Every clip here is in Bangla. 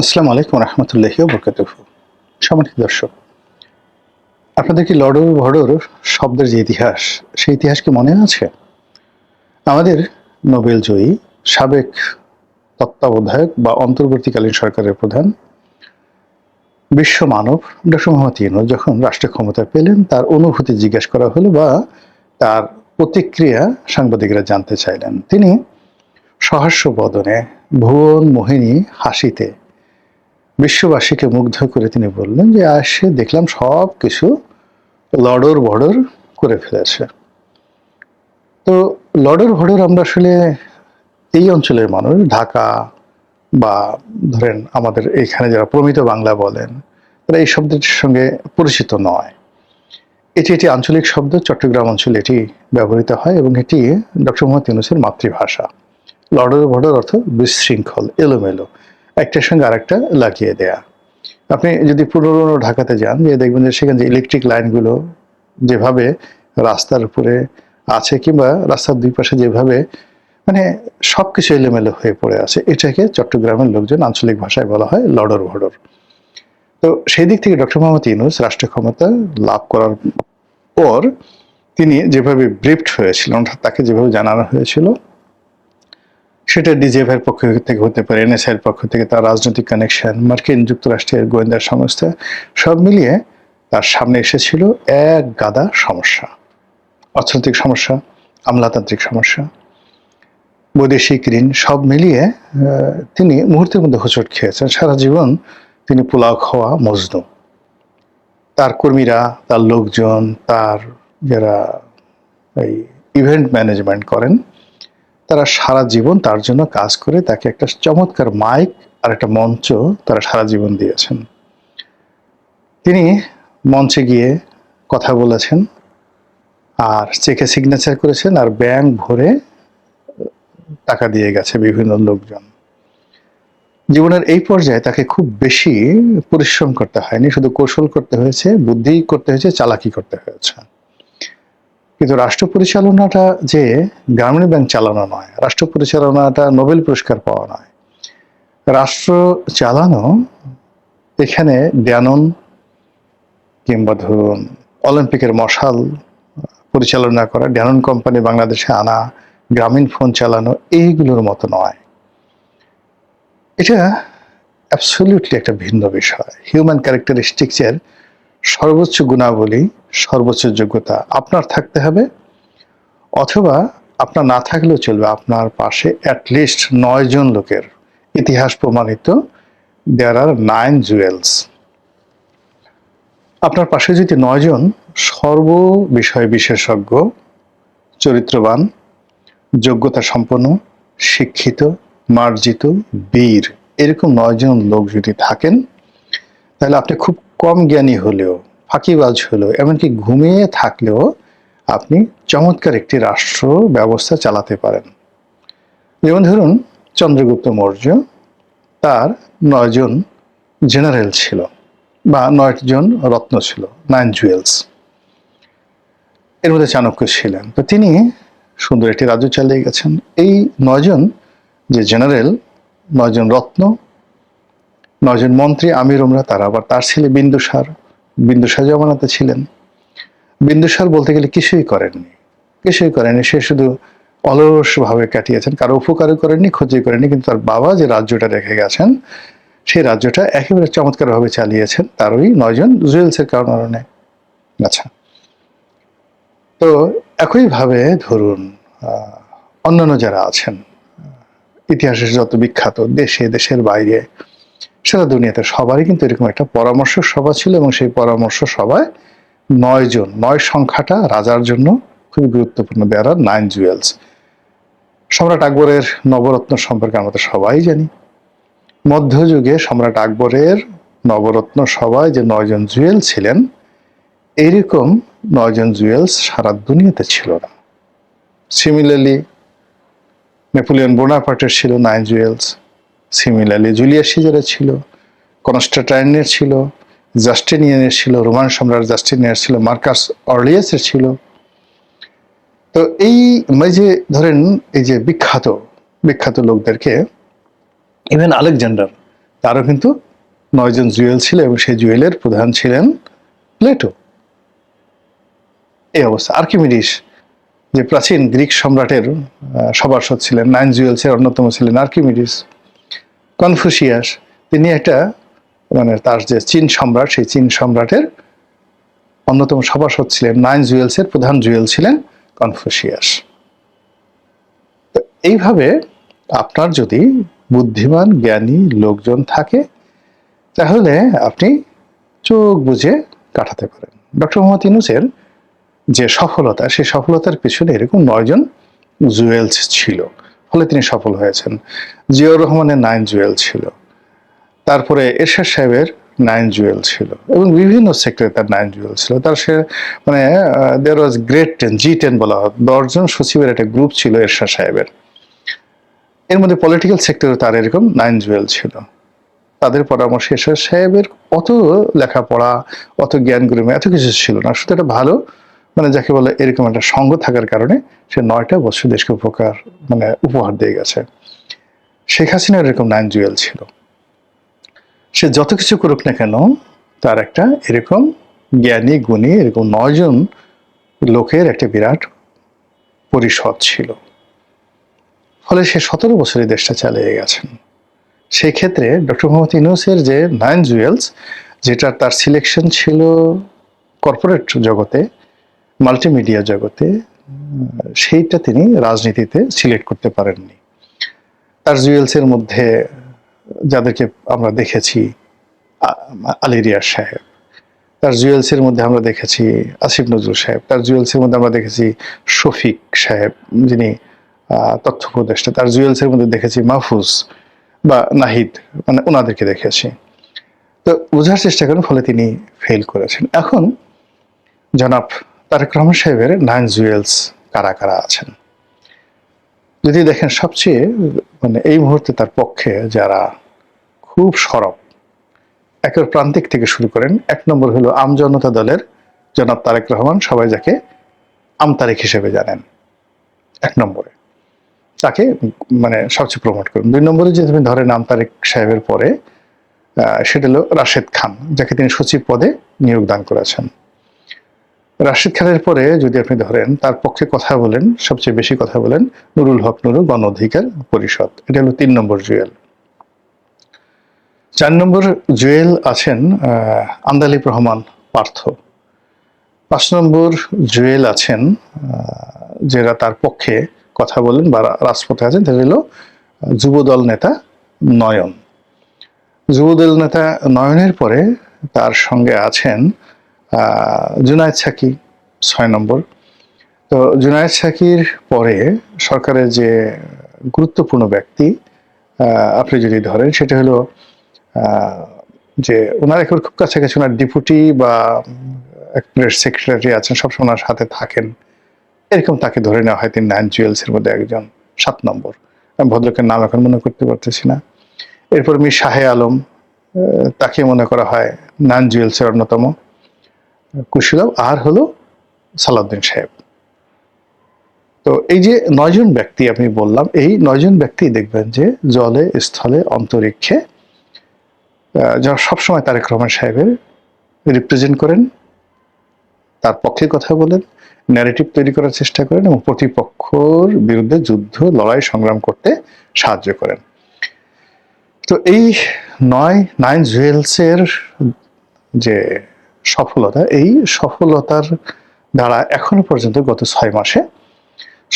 আসসালামু আলাইকুম রহমতুল্লাহি ওয়া বারাকাতুহু। সম্মানিত দর্শক, আপনাদের কি লডর ভডর শব্দের যে ইতিহাস, সেই ইতিহাস কি মনে আছে? আমাদের নোবেল জয়ী সাবেক তত্ত্বাবধায়ক বা অন্তর্বর্তীকালীন সরকারের প্রধান বিশ্ব মানব ডক্টর মোহাম্মদ ইউনূস যখন রাষ্ট্র ক্ষমতা পেলেন, তার অনুভূতি জিজ্ঞেস করা হলো বা তার প্রতিক্রিয়া সাংবাদিকরা জানতে চাইলেন। তিনি সহাস্য বদনে ভুবন মোহিনী হাসিতে বিশ্ববাসীকে মুগ্ধ করে তিনি বললেন যে আসে দেখলাম সব কিছু লডর ভডর করে ফেলেছে। তো লডর ভডর আমরা আসলে এই অঞ্চলের মানুষ, ঢাকা বা ধরেন আমাদের এখানে যারা প্রমিত বাংলা বলেন, তারা এই শব্দটির সঙ্গে পরিচিত নয়। এটি আঞ্চলিক শব্দ, চট্টগ্রাম অঞ্চলে এটি ব্যবহৃত হয় এবং এটি ডক্টর মোহাম্মদ ইউনূসের মাতৃভাষা। লডর ভডর অর্থ বিশৃঙ্খল, এলোমেলো, একটার সঙ্গে আরেকটা লাগিয়ে দেয়া। আপনি যদি পুরনো ঢাকাতে যান, যে দেখবেন যে সেখানে যে ইলেকট্রিক লাইনগুলো যেভাবে রাস্তার উপরে আছে কিংবা রাস্তার দুই পাশে যেভাবে মানে সবকিছু এলোমেলো হয়ে পড়ে আছে, এটাকে চট্টগ্রামের লোকজন আঞ্চলিক ভাষায় বলা হয় লডর ভডর। তো সেই দিক থেকে ডক্টর মোহাম্মদ ইউনূস রাষ্ট্র ক্ষমতা লাভ করার পর তিনি যেভাবে ব্রিফড হয়েছিলেন, অর্থাৎ তাকে যেভাবে জানানো হয়েছিল, সেটা ডিজিএফআই এর পক্ষ থেকে হতে পারে, এনএসআই এর পক্ষ থেকে, তার রাজনৈতিক কানেকশন, মার্কিন যুক্তরাষ্ট্রের গোয়েন্দা সংস্থা, সব মিলিয়ে তার সামনে এসেছিল এক গাদা সমস্যা। অর্থনৈতিক সমস্যা, আমলাতান্ত্রিক সমস্যা, বৈদেশিক ঋণ, সব মিলিয়ে তিনি মুহূর্তের মধ্যে হোঁচট খেয়েছেন। সারা জীবন তিনি পোলাও খাওয়া মজনু। তার কর্মীরা, তার লোকজন, তার যারা এই ইভেন্ট ম্যানেজমেন্ট করেন, তারা সারা জীবন তার জন্য কাজ করে তাকে একটা চমৎকার মাইক আর একটা মঞ্চ তারা সারা জীবন দিয়েছেন। তিনি মঞ্চে গিয়ে কথা বলেছেন আর চেকে সিগনেচার করেছেন আর ব্যাংক ভরে টাকা দিয়ে গেছে বিভিন্ন লোকজন। জীবনের এই পর্যায়ে তাকে খুব বেশি পরিশ্রম করতে হয়নি, শুধু কৌশল করতে হয়েছে, বুদ্ধি করতে হয়েছে, চালাকি করতে হয়েছে। কিন্তু রাষ্ট্র পরিচালনাটা যে গ্রামীণ ব্যাংক চালানো নয়, রাষ্ট্র পরিচালনাটা নোবেল পুরস্কার পাওয়া নয়। রাষ্ট্র চালানো এখানে ড্যানন কিংবা ধরুন অলিম্পিকের মশাল পরিচালনা করা, ড্যানন কোম্পানি বাংলাদেশে আনা, গ্রামীণ ফোন চালানো, এইগুলোর মতো নয়। এটা অ্যাবসলিউটলি একটা ভিন্ন বিষয়। হিউম্যান ক্যারেক্টারিস্টিক্সের সর্বোচ্চ গুণাবলী, সর্বোচ্চ যোগ্যতা আপনার থাকতে হবে, অথবা আপনার না থাকলেও চলবে, আপনার পাশে অ্যাটলিস্ট 9 জন লোকের, ইতিহাস প্রমাণিত দেয়ার আর 9 জুয়েলস। আপনার পাশে যদি 9 জন সর্ব বিষয়ে বিশেষজ্ঞ, চরিত্রবান, যোগ্যতা সম্পন্ন, শিক্ষিত, মার্জিত, বীর, এরকম 9 জন লোক যদি থাকেন, তাহলে আপনি খুব কম জ্ঞানী হলেও, ফাঁকিবাজ হলেও, এমনকি ঘুমিয়ে থাকলেও আপনি চমৎকার একটি রাষ্ট্র ব্যবস্থা চালাতে পারেন। যেমন ধরুন চন্দ্রগুপ্ত মৌর্য, তার 9 জন জেনারেল ছিল বা 9 জন রত্ন ছিল, 9 জুয়েলস। এর মধ্যে চাণক্য ছিলেন। তো তিনি সুন্দর একটি রাজ্য চালিয়ে গেছেন। এই 9 জন যে জেনারেল, 9 জন রত্ন, 9 জন মন্ত্রী, আমির ওমরা, তারা আবার তার ছেলে বিন্দুসার, বিন্দুসার জমানাতে ছিলেন। বিন্দুসার বলতে গেলে কিছুই করেননি, সে শুধু অলসভাবে কাটিয়েছেন, কারো উপকারও করেননি, ক্ষতি করেননি, কিন্তু তার বাবা যে রাজ্যটা রেখে গেছেন, সেই রাজ্যটা একেবারে চমৎকারভাবে চালিয়েছেন তার ওই 9 জন জুয়েলসের কারণে। আচ্ছা, তো একইভাবে ধরুন অন্যান্য যারা আছেন, ইতিহাসের যত বিখ্যাত, দেশে দেশের বাইরে, সারা দুনিয়াতে সবারই কিন্তু এরকম একটা পরামর্শ সভা ছিল, এবং সেই পরামর্শ সভায় 9 জন, 9 সংখ্যাটা রাজার জন্য খুবই গুরুত্বপূর্ণ। দেয়ার আর 9 জুয়েলস। সম্রাট আকবরের নবরত্ন সম্পর্কে আমরা তো সবাই জানি। মধ্যযুগে সম্রাট আকবরের নবরত্ন সভায় যে 9 জন জুয়েল ছিলেন, এইরকম 9 জন জুয়েলস সারা দুনিয়াতে ছিল না। সিমিলারলি নেপোলিয়ন বোনাপার্টের ছিল 9 জুয়েলস। সিমিলারলি জুলিয়াস সিজারের ছিল, কনস্টান্টাইনের ছিল, জাস্টিনিয়ানের ছিল, রোমান সম্রাট জাস্টিনিয়ানের ছিল, মার্কাস অর্লিয়াসের ছিল। তো এই যে ধরেন এই যে বিখ্যাত বিখ্যাত লোকদেরকে, ইভেন আলেকজান্ডার তারও কিন্তু 9 জন জুয়েল ছিল এবং সেই জুয়েলের প্রধান ছিলেন প্লেটো। এই অবস্থা। আর্কিমিডিস, যে প্রাচীন গ্রিক সম্রাটের সভাসদ ছিলেন, 9 জুয়েলসের অন্যতম ছিলেন আর্কিমিডিস। কনফুসিয়াস, তিনি একটা মানে তার যে চীন সম্রাট, সেই চীন সম্রাটের অন্যতম সভাসদ ছিলেন। 9 জুয়েলসের প্রধান জুয়েল ছিলেন কনফুসিয়াস। তো এইভাবে আপনার যদি বুদ্ধিমান জ্ঞানী লোকজন থাকে তাহলে আপনি চোখ বুঝে কাটাতে পারেন। ডক্টর মোহাম্মদ ইউনূসের যে সফলতা, সেই সফলতার পিছনে এরকম 9 জন জুয়েলস ছিল, ফলে তিনি সফল হয়েছেন। জিয়াউর রহমানের 9 জুয়েল ছিল, তারপরে এরশাদ সাহেবের 9 জুয়েল ছিল, এবং বিভিন্ন সেক্টরে তার 9 জুয়েল ছিল। তার সে মানে দেয়ার ওয়াজ গ্রেট 10, G10 বলা হয়। 10 জন সচিবের একটা গ্রুপ ছিল এরশাদ সাহেবের। এর মধ্যে পলিটিক্যাল সেক্টরে তার এরকম 9 জুয়েল ছিল। তাদের পরামর্শে এরশাদ সাহেবের অত লেখাপড়া, অত জ্ঞান গরিমা, এত কিছু ছিল না। শুধু একটা ভালো মানে যাকে বলে এরকম একটা সঙ্গ থাকার কারণে সে 9টা বছর দেশকে উপহার দিয়ে গেছে। শেখ হাসিনার এরকম 9 জুয়েল ছিল। সে যত কিছু করুক না কেন, তার একটা এরকম জ্ঞানী গুণী এরকম 9 জন লোকের একটা বিরাট পরিষদ ছিল। ফলে সে 17 বছরই দেশটা চালিয়ে গেছেন। সেই ক্ষেত্রে ডক্টর মোহাম্মদ ইউনূসের যে 9 জুয়েলস, যেটা তার সিলেকশন ছিল কর্পোরেট জগতে, মাল্টিমিডিয়া জগতে, সেইটা তিনি রাজনীতিতে সিলেক্ট করতে পারেননি। তার জুয়েলসের মধ্যে যাদেরকে আমরা দেখেছি, আলী রিয়াজ সাহেব, তার জুয়েলসের মধ্যে আমরা দেখেছি আসিফ নজরুল সাহেব, তার জুয়েলসের মধ্যে আমরা দেখেছি শফিক সাহেব, যিনি তথ্য উপদেষ্টা, তার জুয়েলসের মধ্যে দেখেছি মাহফুজ বা নাহিদ, মানে ওনাদেরকে দেখেছি। তো বোঝার চেষ্টা করেন, ফলে তিনি ফেল করেছেন। এখন জনাব তারেক রহমান সাহেবের 9 জুয়েলস কারা কারা আছেন যদি দেখেন, সবচেয়ে মানে এই মুহূর্তে তার পক্ষে যারা খুব সরব, একের প্রান্তিক থেকে শুরু করেন। 1 নম্বর হলো আমজনতা দলের জনাব তারেক রহমান, সবাই যাকে আমতারেক হিসেবে জানেন। 1 নম্বরে তাকে মানে সবচেয়ে প্রমোট করুন। 2 নম্বরে যে তুমি ধরেন আমতারেক সাহেবের পরে, সেটা হলো রাশেদ খান, যাকে তিনি সচিব পদে নিয়োগ দান করেছেন। রাশেদ খানের পরে যদি আপনি ধরেন, তার পক্ষে কথা বলেন, সবচেয়ে বেশি কথা বলেন নুরুল হক নুরু, গণ অধিকার পরিষদ। এটা হলো 3 নম্বর জুয়েল। 4 নম্বর জুয়েল আছেন আন্দালিব রহমান পার্থ। 5 নম্বর জুয়েল আছেন যারা তার পক্ষে কথা বলেন বা রাজপথে আছেন, তাদের হলো যুবদল নেতা নয়ন। যুবদল নেতা নয়নের পরে তার সঙ্গে আছেন জুনায়েদ সাকি, 6 নম্বর। তো জুনায়েদ সাকির পরে সরকারের যে গুরুত্বপূর্ণ ব্যক্তি আপনি যদি ধরেন, সেটা হলো যে ওনার এখন খুব কাছাকাছি ওনার ডেপুটি বা প্রেস সেক্রেটারি আছেন, সবসময় ওনার সাথে থাকেন, এরকম তাকে ধরে নেওয়া হয় তিনি 9 জুয়েলসের মধ্যে একজন। 7 নম্বর, আমি ভদ্রকের নাম এখন মনে করতে পারতেছি না। এরপর মীর শাহে আলম, তাকে মনে করা হয় 9 জুয়েলসের অন্যতম কুশীলব। আর হলো সালাউদ্দিন সাহেব। তো এই যে 9 জন ব্যক্তি আমি বললাম, এই 9 জন ব্যক্তি দেখবেন যে জলে, স্থলে, অন্তরিক্ষে যারা সবসময় তারেক রহমান সাহেবের রিপ্রেজেন্ট করেন, তার পক্ষে কথা বলেন, ন্যারেটিভ তৈরি করার চেষ্টা করেন এবং প্রতিপক্ষর বিরুদ্ধে যুদ্ধ, লড়াই, সংগ্রাম করতে সাহায্য করেন। তো এই 9 জুয়েলসের যে সফলতা, এই সফলতার দ্বারা এখনো পর্যন্ত গত 6 মাসে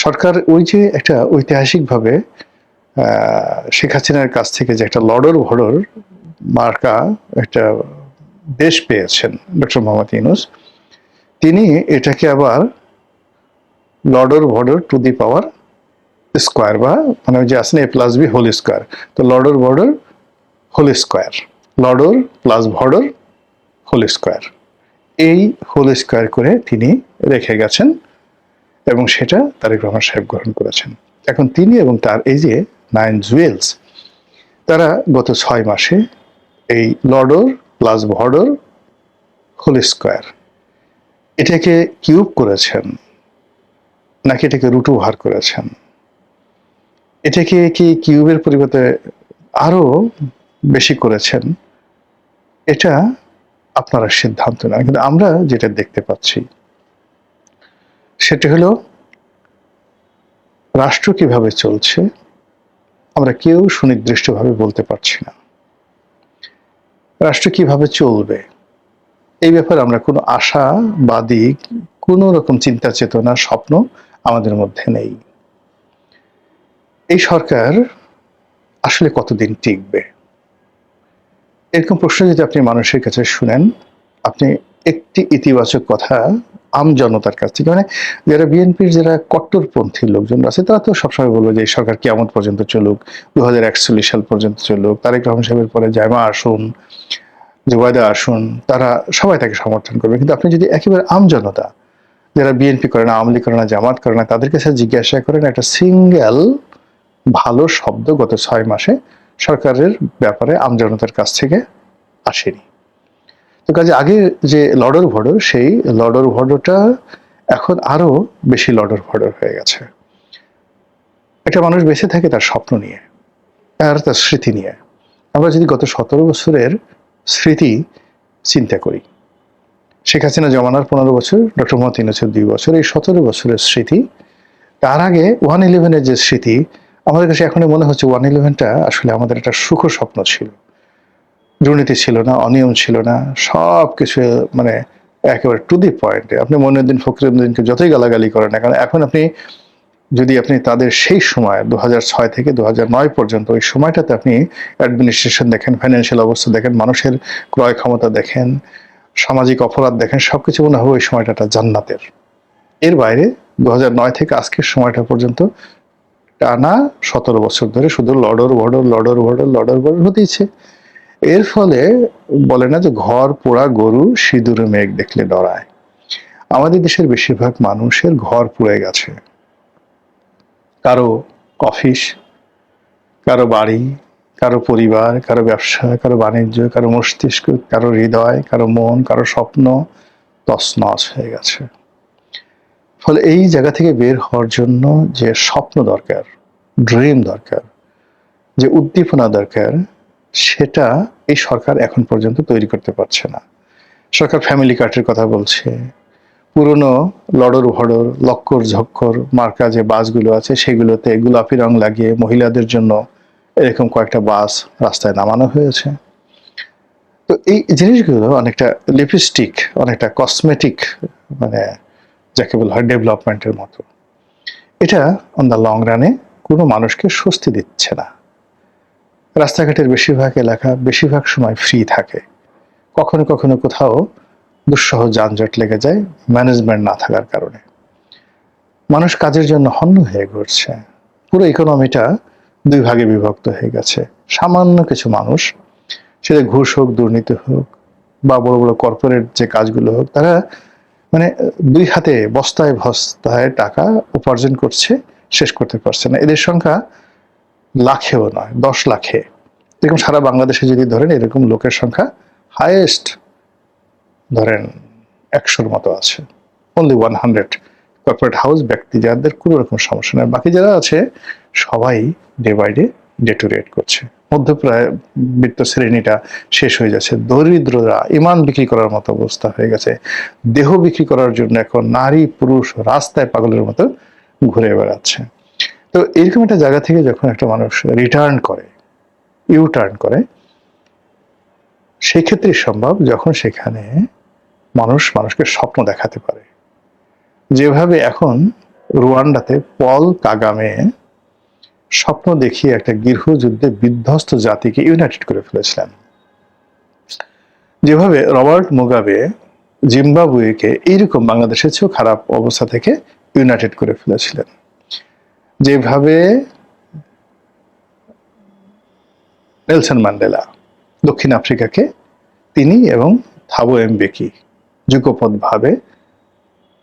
সরকার ওই যে একটা ঐতিহাসিকভাবে শেখ হাসিনার কাছ থেকে যে একটা লড়র ভড়র মার্কা একটা দেশ পেয়েছেন ডক্টর মোহাম্মদ ইউনূস, তিনি এটাকে আবার লর্ডর ভর্ডর টু দি পাওয়ার স্কোয়ার, বা মানে ওই যে আসেন A+B হোল স্কোয়ার। তো লর্ডর ভর্ডর হোল স্কোয়ার, লর্ডর প্লাস ভর্ডর হোল স্কোয়ার, এই হোল স্কোয়ার করে তিনি রেখে গেছেন এবং সেটা তারেক রহমান সাহেব গ্রহণ করেছেন। এখন তিনি এবং তার এই যে 9 জুয়েলস, তারা গত 6 মাসে এই লর্ডর প্লাস ভর্ডর হোল স্কোয়ার এটাকে কিউব করেছেন নাকি এটাকে রুট ওভার করেছেন, এটাকে কি কিউবের পরিবর্তে আরো বেশি করেছেন, এটা আপনারা সিদ্ধান্ত নেন। কিন্তু আমরা যেটা দেখতে পাচ্ছি সেটা হলো রাষ্ট্র কিভাবে চলছে আমরা কেউ সুনির্দিষ্টভাবে বলতে পারছি না। রাষ্ট্র কিভাবে চলবে এই ব্যাপারে আমরা কোনো আশাবাদী কোনো রকম চিন্তা চেতনা স্বপ্ন আমাদের মধ্যে নেই। এই সরকার আসলে কতদিন টিকবে, এরকম প্রশ্ন যদি আপনি মানুষের কাছে শুনেন, আপনি একটি ইতিবাচক কথা আম জনতার কাছ থেকে, মানে যারা বিএনপির যারা কট্টরপন্থী লোকজন আছে তারা তো সবসময় বলবে যে এই সরকার কিয়ামত পর্যন্ত চলুক, 2041 সাল পর্যন্ত চলুক, তারেক রহমান সাহেবের পরে জায়মা আসুন, জুবাইদা আসুন, তারা সবাই তাকে সমর্থন করবে। কিন্তু আপনি যদি একেবারে আম জনতা যারা বিএনপি করে না, আওয়ামী লীগ করে না, জামাত করে না, তাদের কাছে জিজ্ঞাসা করেন একটা সিঙ্গেল ভালো শব্দ গত 6 মাসে সরকারের ব্যাপারে আমজনতার কাছ থেকে আসেনি। তো কাজে আগে যে লডর ভডর, সেই লডর ভডরটা এখন আরো বেশি লডর ভডর হয়ে গেছে। একটা মানুষ বেঁচে থাকে তার স্বপ্ন নিয়ে আর তার স্মৃতি নিয়ে। আমরা যদি গত 17 বছরের স্মৃতি চিন্তা করি, শেখ হাসিনা জমানার 15 বছর, ডক্টর মোহাম্মদ ইউনূসের 2 বছর, এই 17 বছরের স্মৃতি, তার আগে 1/11 যে স্মৃতি, আমাদের কাছে এখনই মনে হচ্ছে 1/11টা আসলে আমাদের একটা সুখ স্বপ্ন ছিল। দুর্নীতি ছিল না, অনিয়ম ছিল না, সব কিছু মানে একেবারে টু দি পয়েন্টে। আপনি মইনুদ্দিন ফখরুদ্দিনকে যতই গালাগালি করেন না কেন, এখন আপনি যদি আপনি তাদের সেই সময় 2006 থেকে 2009 পর্যন্ত ওই সময়টাতে আপনি অ্যাডমিনিস্ট্রেশন দেখেন, ফাইন্যান্সিয়াল অবস্থা দেখেন, মানুষের ক্রয় ক্ষমতা দেখেন, সামাজিক অপরাধ দেখেন, সবকিছু মনে হবে ওই সময়টা জান্নাতের। এর বাইরে 2009 থেকে আজকের সময়টা পর্যন্ত টানা 17 বছর ধরে শুধু লডর ভডর লডর ভডর লডর ভডর হতেইছে। এর ফলে বলে না যে ঘর পোড়া গরু সিঁদুরে মেঘ দেখলে ডরায়। আমাদের দেশের বেশিরভাগ মানুষের ঘর পুড়ে গেছে, কারো অফিস, কারো বাড়ি, কারো পরিবার, কারো ব্যবসা, কারো বাণিজ্য, কারো মস্তিষ্ক, কারো হৃদয়, কারো মন, কারো স্বপ্ন তছনছ হয়ে গেছে। ফলে এই জায়গা থেকে বের হওয়ার জন্য যে স্বপ্ন দরকার, ড্রিম দরকার, যে উদ্দীপনা দরকার, সেটা এই সরকার এখন পর্যন্ত তৈরি করতে পারছে না। সরকার ফ্যামিলি কার্ডের কথা বলছে, পুরনো লডর ভডর লক্কর ঝক্কর মার্কা যে বাসগুলো আছে সেগুলোতে গোলাপি রং লাগিয়ে মহিলাদের জন্য এরকম কয়েকটা বাস রাস্তায় নামানো হয়েছে। তো এই জিনিসগুলো অনেকটা লিপস্টিক, অনেকটা কসমেটিক, মানে যাকে বলা হয় ডেভেলপমেন্টের মতো। এটা অন দ্য লং রানে কোনো মানুষকে স্বস্তি দিচ্ছে না। রাস্তাঘাটের বেশিরভাগ এলাকা বেশিরভাগ সময় ফ্রি থাকে, কখনো কখনো কোথাও দুঃসহ যানজট লেগে যায় ম্যানেজমেন্ট না থাকার কারণে। মানুষ কাজের জন্য হন্য হয়ে ঘুরছে, পুরো ইকোনমিটা 2 ভাগে বিভক্ত হয়ে গেছে। সামান্য কিছু মানুষ, সেটা ঘুষ হোক, দুর্নীতি হোক, বা বড় বড় কর্পোরেট যে কাজগুলো হোক, তারা মানে 2 হাতে বস্তায় বস্তায় টাকা উপার্জন করছে, শেষ করতে পারছে না। এদের সংখ্যা লাখেও নয়, 10 লাখে। এরকম সারা বাংলাদেশে যদি ধরেন এরকম লোকের সংখ্যা হাইয়েস্ট ধরেন 100-র মতো আছে। অনলি 100 কর্পোরেট হাউস ব্যক্তি যাদের কোনো রকম সমস্যা নেই। বাকি যারা আছে সবাই ডে বাই ডে ডেটোরিয়েট করছে। মধ্যবিত্ত শ্রেণীটা শেষ হয়ে যাচ্ছে, দরিদ্ররা ইমান বিক্রি করার মতো অবস্থা হয়ে গেছে, দেহ বিক্রি করার জন্য এখন নারী পুরুষ রাস্তায় পাগলের মতো ঘুরে বেড়াচ্ছে। তো এরকম একটা জায়গা থেকে যখন একটা মানুষ রিটার্ন করে, ইউটার্ন করে, সেই ক্ষেত্রে সম্ভব যখন সেখানে মানুষ মানুষকে স্বপ্ন দেখাতে পারে। যেভাবে এখন রুয়ান্ডাতে পল কাগামে স্বপ্ন দেখিয়ে একটা গৃহযুদ্ধে বিধ্বস্ত জাতিকে ইউনাইটেড করে ফেলেছিলেন, যেভাবে রবার্ট মুগাবে জিম্বাবুয়েকে এইরকম বাংলাদেশের চেয়েও খারাপ অবস্থা থেকে ইউনাইটেড করে ফেলেছিলেন, যেভাবে নেলসন ম্যান্ডেলা দক্ষিণ আফ্রিকাকে তিনি এবং থাবো এমবেকি যুগপৎভাবে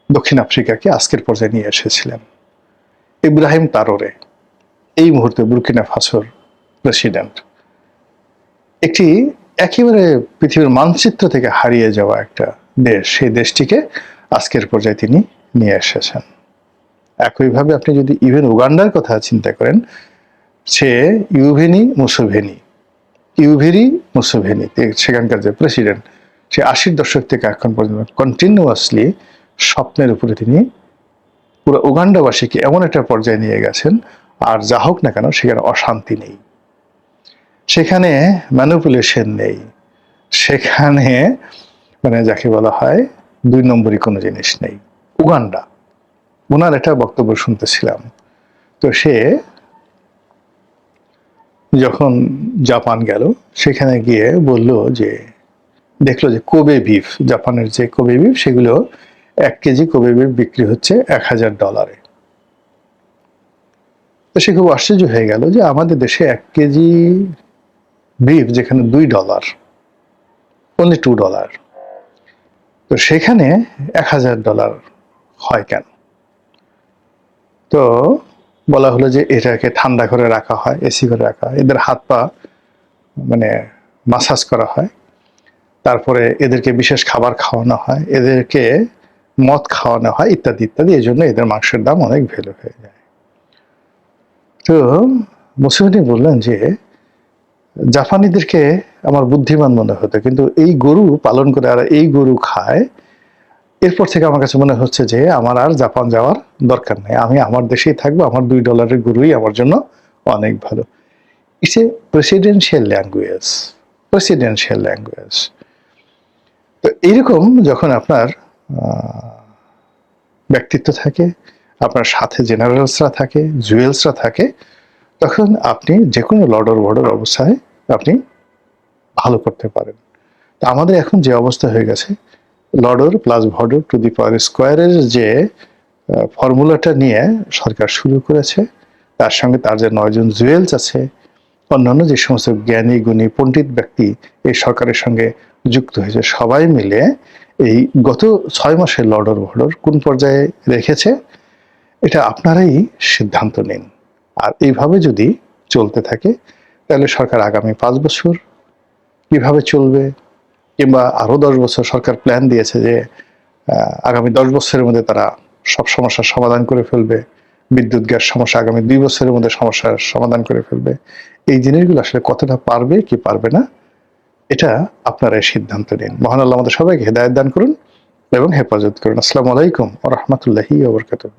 দক্ষিণ আফ্রিকাকে আজকের পর্যায়ে নিয়ে এসেছিলেন। ইব্রাহিম তারোরে এই মুহূর্তে বুর্কিনা ফাসোর প্রেসিডেন্ট, একটি একেবারে পৃথিবীর মানচিত্র থেকে হারিয়ে যাওয়া একটা দেশ, সেই দেশটিকে আজকের পর্যায়ে তিনি নিয়ে এসেছেন। একইভাবে আপনি যদি ইভেন উগান্ডার কথা চিন্তা করেন, সে ইউভেনি মুসেভেনি ইউভেরি মুসেভেনি, সেখানকার যে প্রেসিডেন্ট, সে 80-র দশক থেকে এখন পর্যন্ত কন্টিনিউয়াসলি স্বপ্নের উপরে তিনি পুরো উগান্ডাবাসীকে এমন একটা পর্যায়ে নিয়ে গেছেন, আর যা হোক না কেন সেখানে অশান্তি নেই, সেখানে ম্যানিপুলেশন নেই, সেখানে মানে যাকে বলা হয় 2 নম্বরই কোনো জিনিস নেই। উগান্ডা, ওনার একটা বক্তব্য শুনতেছিলাম। তো সে যখন জাপান গেল, সেখানে গিয়ে বলল যে দেখলো যে কোবে বিফ, জাপানের যে কোবে বিফ, সেগুলো 1 কেজি কোবে বিফ বিক্রি হচ্ছে $1000। তো সে খুব আশ্চর্য হয়ে গেল যে আমাদের দেশে 1 কেজি বিফ যেখানে $2, অনলি $2, তো সেখানে $1000 হয় কেন? তো বলা হলো যে এটাকে ঠান্ডা করে রাখা হয়, এসি করে রাখা হয়, এদের হাত পা মানে মাসাজ করা হয়, তারপরে এদেরকে বিশেষ খাবার খাওয়ানো হয়, এদেরকে মদ খাওয়ানো হয়, ইত্যাদি ইত্যাদি। এই জন্য এদের মাংসের দাম অনেক ভ্যালু হয়ে যায়। তো মুসলিম বললেন যে জাপানিদেরকে আমার বুদ্ধিমান মনে হতো, কিন্তু এই গরু পালন করে আর এই গরু খায়, এরপর থেকে আমার কাছে মনে হচ্ছে যে আমার আর জাপান যাওয়ার দরকার নেই, আমি আমার দেশেই থাকবো, আমার $2 গরুই আমার জন্য অনেক ভালো। It's a presidential language, presidential language. তো এইরকম যখন আপনার ব্যক্তিত্ব থাকে, আপনার সাথে জেনারেলসরা থাকে, জুয়েলসরা থাকে, তখন আপনি যে কোনো লডর ভডর অবস্থায় আপনি ভালো করতে পারেন। তা আমাদের এখন যে অবস্থা হয়ে গেছে, লডর প্লাস ভডর টু দি পাওয়ার স্কোয়ারের যে ফর্মুলাটা নিয়ে সরকার শুরু করেছে, তার সঙ্গে তার যে 9 জন জুয়েলস আছে, অন্যান্য যে সমস্ত জ্ঞানী গুণী পণ্ডিত ব্যক্তি এই সরকারের সঙ্গে যুক্ত হয়েছে, সবাই মিলে এই গত 6 মাসের লডর ভডর কোন পর্যায়ে রেখেছে, এটা আপনারাই সিদ্ধান্ত নিন। আর এইভাবে যদি চলতে থাকে, তাহলে সরকার আগামী 5 বছর কিভাবে চলবে, কিংবা আরো 10 বছর সরকার প্ল্যান দিয়েছে যে আগামী 10 বছরের মধ্যে তারা সব সমস্যার সমাধান করে ফেলবে, বিদ্যুৎ গ্যাস সমস্যা আগামী 2 বছরের মধ্যে সমস্যার সমাধান করে ফেলবে। এই জিনিসগুলো আসলে কতটা পারবে কি পারবে না, এটা আপনারাই সিদ্ধান্ত নিন। মহান আল্লাহ আমাদের সবাইকে হেদায়েত দান করুন এবং হেফাজত করুন। আসসালামু আলাইকুম ওয়া রাহমাতুল্লাহি ওয়া বারাকাতুহু।